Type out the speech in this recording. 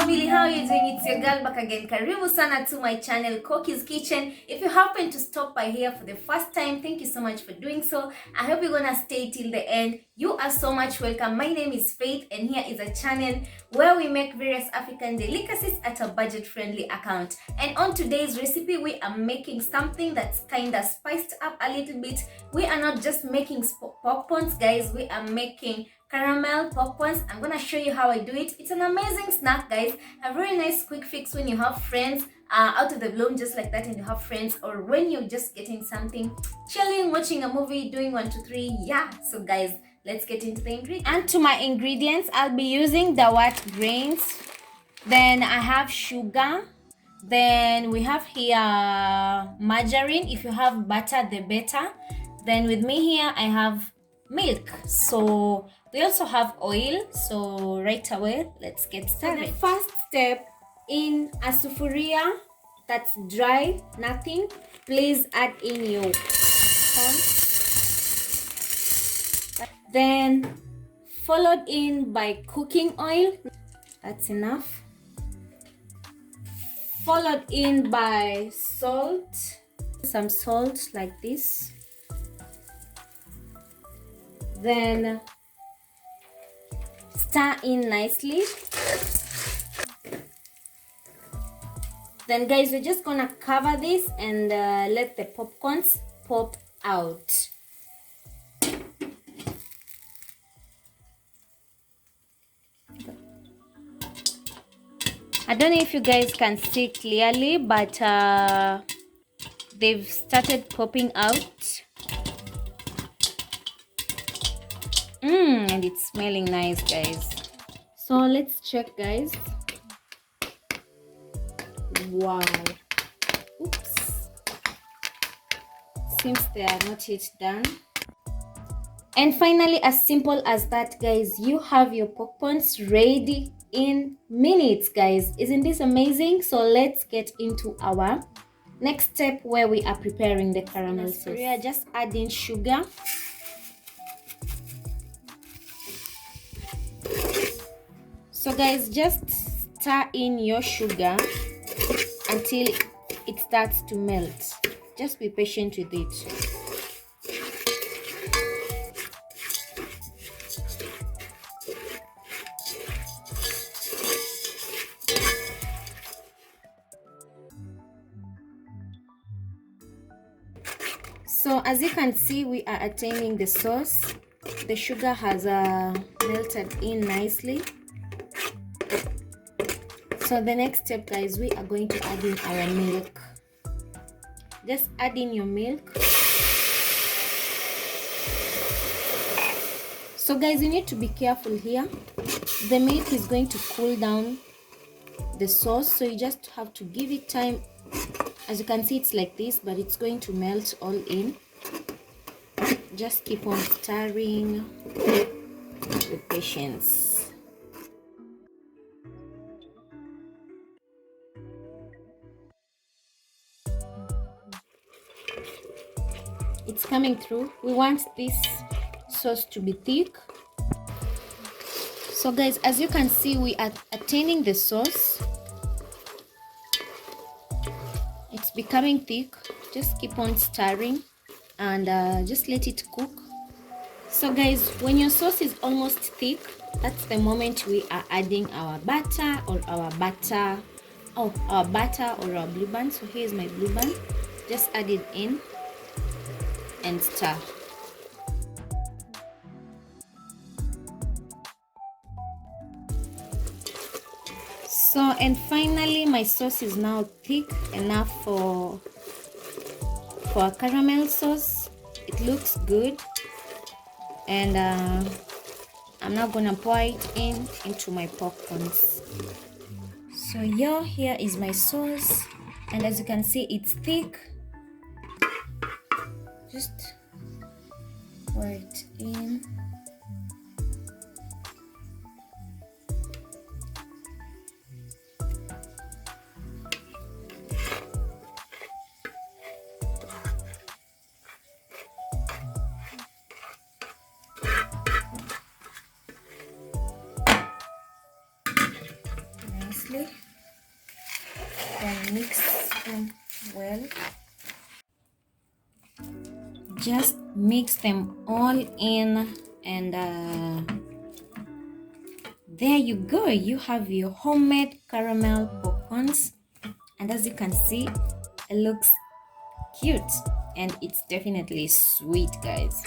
family, how are you doing? It's your girl back again. Karibu sana to my channel Koki's Kitchen. If you happen to stop by here for the first time, thank you so much for doing so. I hope you're gonna stay till the end. You are so much welcome. My name is Faith and here is a channel where we make various African delicacies at a budget-friendly account. And on today's recipe, we are making something that's kinda spiced up a little bit. We are not just making popcorns, guys. We are making caramel popcorns. I'm gonna show you how I do it. It's an amazing snack, guys. A very nice quick fix when you have friends out of the bloom just like that and you have friends, or when you're just getting something, chilling, watching a movie, doing 1 2 3. Yeah, so guys, let's get into the ingredients. And to my ingredients, I'll be using the white grains, then I have sugar, then we have here margarine. If you have butter, the better. Then with me here I have milk. So we also have oil. So right away, let's get started. So the first step, in a sufuria that's dry, nothing, please add in your corn. Then followed in by cooking oil. That's enough. Followed in by salt. Some salt like this. Then stir in nicely. Then guys, we're just gonna cover this and let the popcorns pop out. I don't know if you guys can see clearly, but they've started popping out. And it's smelling nice, guys. So let's check, guys. Wow. Oops. Seems they are not yet done. And finally, as simple as that, guys, you have your popcorns ready in minutes, guys. Isn't this amazing? So let's get into our next step where we are preparing the caramel sauce. We are just adding sugar. So guys, just stir in your sugar until it starts to melt. Just be patient with it. So as you can see, we are attaining the sauce. The sugar has melted in nicely. So the next step, guys, we are going to add in our milk. Just add in your milk. So guys, you need to be careful here. The milk is going to cool down the sauce, so you just have to give it time. As you can see, it's like this, but it's going to melt all in. Just keep on stirring with patience. It's coming through. We want this sauce to be thick. So guys, as you can see, we are attaining the sauce. It's becoming thick. Just keep on stirring and just let it cook. So guys, when your sauce is almost thick, that's the moment we are adding our butter or our blue band. So here's my blue band. Just add it in and stir. So, and finally, my sauce is now thick enough for a caramel sauce. It looks good, and I'm now gonna pour it into my popcorns. So yeah, here is my sauce, and as you can see, it's thick. Just pour it in. just mix them all in, and there you go. You have your homemade caramel popcorns, and as you can see, it looks cute and it's definitely sweet, guys.